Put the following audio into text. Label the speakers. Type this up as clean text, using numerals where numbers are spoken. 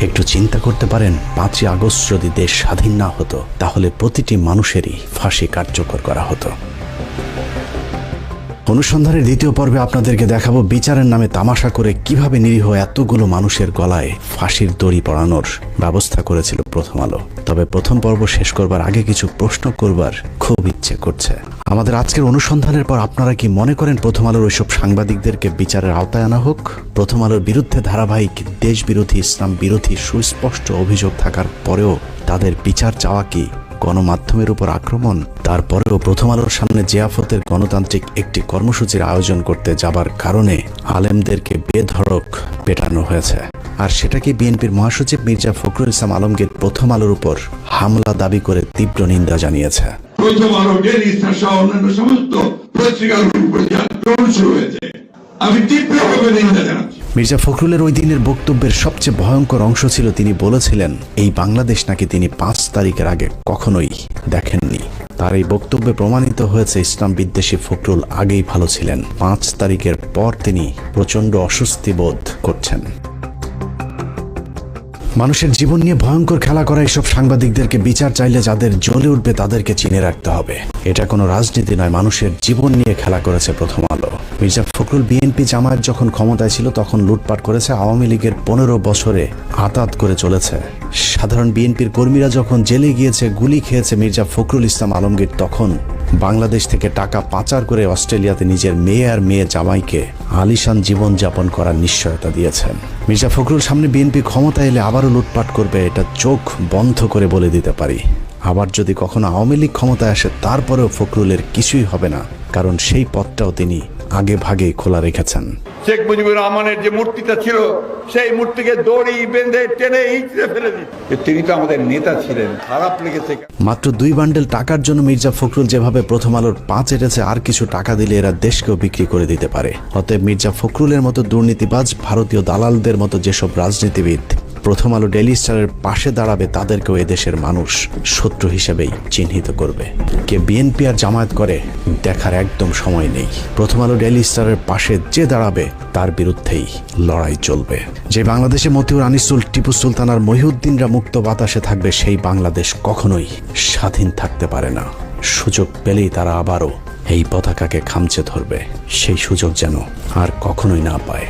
Speaker 1: একটু চিন্তা করতে পারেন, 5ই আগস্ট যদি দেশ স্বাধীন না হতো তাহলে প্রতিটি মানুষেরই ফাঁসি কার্যকর করা হতো। অনুসন্ধানের দ্বিতীয় পর্বে আপনাদেরকে দেখাবো বিচারের নামে তামাশা করে কিভাবে নিরীহ এতগুলো মানুষের গলায় ফাঁসির দড়ি পরানোর ব্যবস্থা করেছিল প্রথম আলো। তবে প্রথম পর্ব শেষ করবার আগে কিছু প্রশ্ন করবার খুব ইচ্ছে করছে। আমাদের আজকের অনুসন্ধানের পর আপনারা কি মনে করেন প্রথম আলোর ওইসব সাংবাদিকদেরকে বিচারের আওতায় আনা হোক? প্রথম আলোর বিরুদ্ধে ধারাবাহিক দেশবিরোধী, ইসলাম বিরোধী সুস্পষ্ট অভিযোগ থাকার পরেও তাদের বিচার চাওয়া কি গণমাধ্যমের উপর আক্রমণ? তারপরেও প্রথম আলোর সামনে জিয়াফতের গণতান্ত্রিক একটি কর্মসূচির আয়োজন করতে যাবার কারণে আলেমদেরকে বেধড়ক পেটানো হয়েছে। আর সেটা কি বিএনপির মহাসচিব মির্জা ফখরুল ইসলাম আলমগীর প্রথম আলোর উপর হামলা দাবি করে তীব্র নিন্দা জানিয়েছে।
Speaker 2: প্রথম আলো, ডেইলি স্টার সহ অন্যান্য সমস্ত পত্রিকার উপর আক্রমণ শুরু হয়েছে, আমি তীব্রভাবে নিন্দা জানাচ্ছি।
Speaker 1: মির্জা ফখরুলের ওই দিনের বক্তব্যের সবচেয়ে ভয়ঙ্কর অংশ ছিল তিনি বলেছিলেন এই বাংলাদেশ নাকি তিনি 5 তারিখের আগে কখনোই দেখেননি। তার এই বক্তব্যে প্রমাণিত হয়েছে ইসলাম বিদ্বেষী ফখরুল আগেই ভালো ছিলেন। 5 তারিখের পর তিনি প্রচণ্ড অস্বস্তি বোধ করছেন। মানুষের জীবন নিয়ে ভয়ঙ্কর খেলা করা এইসব সাংবাদিকদেরকে বিচার চাইলে যাদের জ্বলে উঠবে তাদেরকে চিনে রাখতে হবে। এটা কোনো রাজনীতি নয়, মানুষের জীবন নিয়ে খেলা করেছে প্রথম আলো। মির্জা ফখরুল বিএনপি জামায়াত যখন ক্ষমতায় ছিল তখন লুটপাট করেছে, আওয়ামী লীগের 15 বছরে আতাত করে চলেছে। সাধারণ বিএনপির কর্মীরা যখন জেলে গিয়েছে, গুলি খেয়েছে মির্জা ফখরুল ইসলাম আলমগীর তখন বাংলাদেশ থেকে টাকা পাচার করে অস্ট্রেলিয়াতে নিজের মেয়ে আর মেয়ে জামাইকে আলিশান জীবনযাপন করার নিশ্চয়তা দিয়েছেন। মির্জা ফখরুল সামনে বিএনপি ক্ষমতা এলে আবারও লুটপাট করবে, এটা চোখ বন্ধ করে বলে দিতে পারি। আবার যদি কখনো আওয়ামী লীগ ক্ষমতায় আসে তারপরেও ফখরুলের কিছুই হবে না, কারণ সেই পথটাও তিনি আগে ভাগেই খোলা রেখেছেন।
Speaker 3: শেখ মুজিবুর রহমানের যে মূর্তিটা ছিল সেই মূর্তিকে দড়ি বেঁধে টেনে ইঁচড়ে ফেলে দিই। তিনি তো আমাদের নেতা ছিলেন, খারাপ লেগেছে।
Speaker 1: মাত্র 2 বান্ডেল টাকার জন্য মির্জা ফখরুল যেভাবে প্রথম আলোর 5 এটেছে, আর কিছু টাকা দিলে এরা দেশকেও বিক্রি করে দিতে পারে। অতএব মির্জা ফখরুলের মতো দুর্নীতিবাজ, ভারতীয় দালালদের মতো যেসব রাজনীতিবিদ প্রথম আলো ডেইলি স্টারের পাশে দাঁড়াবে তাদেরকেও এদেশের মানুষ শত্রু হিসেবেই চিহ্নিত করবে। কে বিএনপি আর জামায়াত করে দেখার একদম সময় নেই। প্রথম আলো ডেইলি স্টারের পাশে যে দাঁড়াবে তার বিরুদ্ধেই লড়াই চলবে। যে বাংলাদেশে মতিউর আনিসুল, টিপু সুলতান আর মহিউদ্দিনরা মুক্ত বাতাসে থাকবে, সেই বাংলাদেশ কখনোই স্বাধীন থাকতে পারে না। সুযোগ পেলেই তারা আবারও এই পতাকাকে খামচে ধরবে, সেই সুযোগ যেন আর কখনোই না পায়।